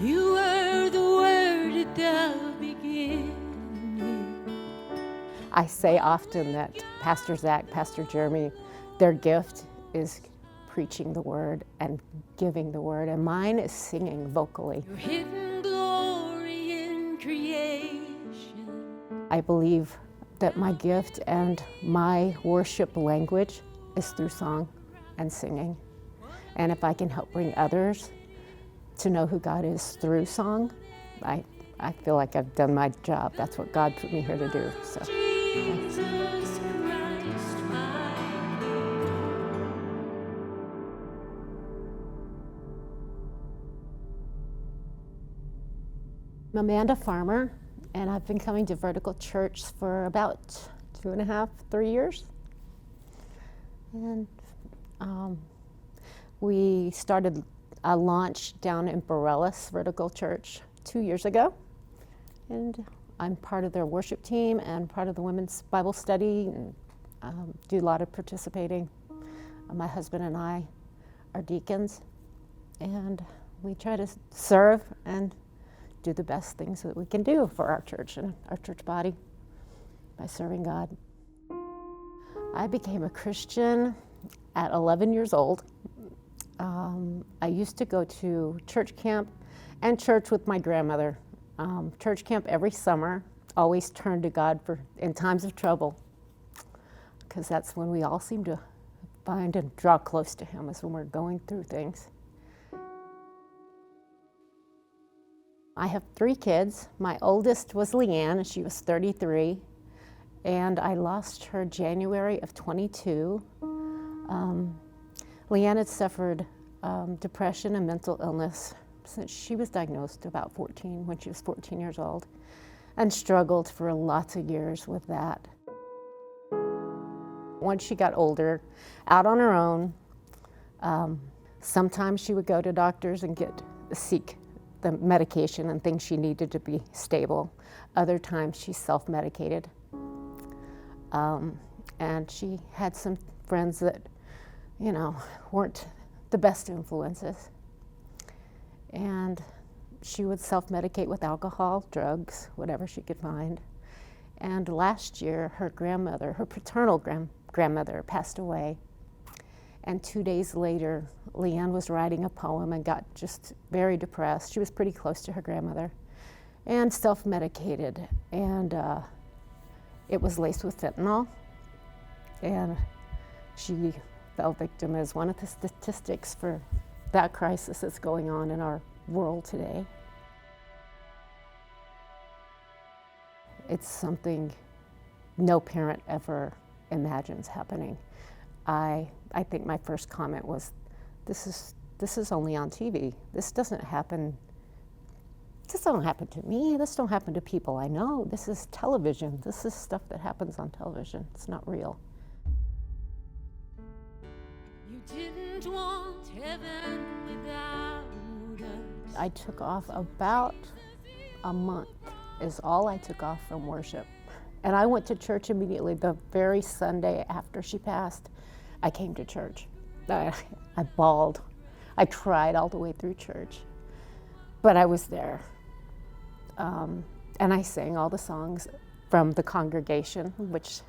You were the word at the beginning. I say often that Pastor Zach, Pastor Jeremy, their gift is preaching the word and giving the word, and mine is singing vocally. Your hidden glory in creation. I believe that my gift and my worship language is through song and singing. And if I can help bring others to know who God is through song, I feel like I've done my job. That's what God put me here to do. So. Jesus Christ, my King. I'm Amanda Farmer, and I've been coming to Vertical Church for about 2.5, 3 years. And we started a launch down in Borellis Vertical Church 2 years ago. And I'm part of their worship team and part of the women's Bible study and do a lot of participating. My husband and I are deacons, and we try to serve and do the best things that we can do for our church and our church body by serving God. I became a Christian at 11 years old. I used to go to church camp and church with my grandmother. Church camp every summer, always turn to God in times of trouble, because that's when we all seem to find and draw close to Him, is when we're going through things. I have 3 kids. My oldest was Leanne, and she was 33, and I lost her January of 22. Leanne had suffered depression and mental illness since she was diagnosed when she was 14 years old, and struggled for lots of years with that. Once she got older, out on her own, sometimes she would go to doctors and seek the medication and things she needed to be stable. Other times she self-medicated. And she had some friends that, weren't the best influences. And she would self-medicate with alcohol, drugs, whatever she could find. And last year, her paternal grandmother passed away. And 2 days later, Leanne was writing a poem and got just very depressed. She was pretty close to her grandmother and self-medicated. And it was laced with fentanyl. And she fell victim as one of the statistics for that crisis that's going on in our world today. It's something no parent ever imagines happening. I think my first comment was, this is only on TV. This doesn't happen to me. This don't happen to people I know. This is television. This is stuff that happens on television. It's not real. You didn't want heaven without us. I took off about a month is all I took off from worship. And I went to church immediately. The very Sunday after she passed, I came to church. I bawled. I cried all the way through church. But I was there. And I sang all the songs from the congregation, which,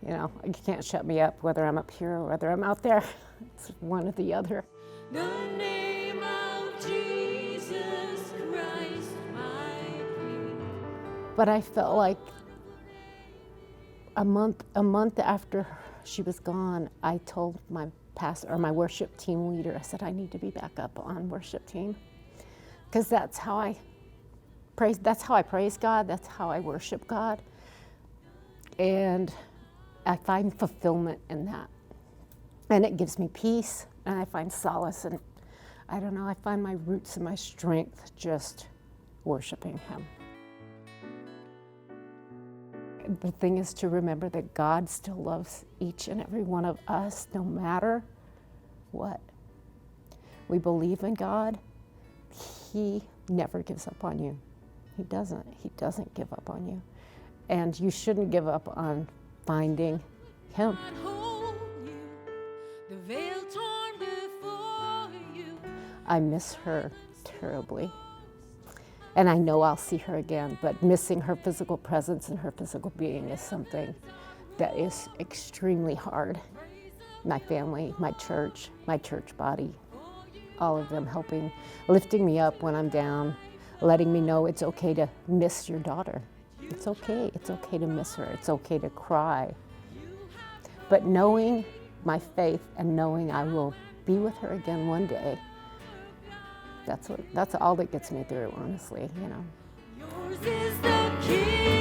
you can't shut me up whether I'm up here or whether I'm out there. It's one or the other. The name of Jesus Christ, my King. But I felt like a month after she was gone, I told my worship team leader, I said, I need to be back up on worship team, because that's how I praise God, that's how I worship God, and I find fulfillment in that, and it gives me peace, and I find solace, and I find my roots and my strength just worshiping Him. The thing is to remember that God still loves each and every one of us, no matter what. We believe in God. He never gives up on you. He doesn't. He doesn't give up on you. And you shouldn't give up on finding Him. The veil torn before you. I miss her terribly. And I know I'll see her again, but missing her physical presence and her physical being is something that is extremely hard. My family, my church body, all of them helping, lifting me up when I'm down, letting me know it's okay to miss your daughter. It's okay to miss her, it's okay to cry. But knowing my faith and knowing I will be with her again one day, that's all that gets me through, honestly, you know. Yours is the kingdom.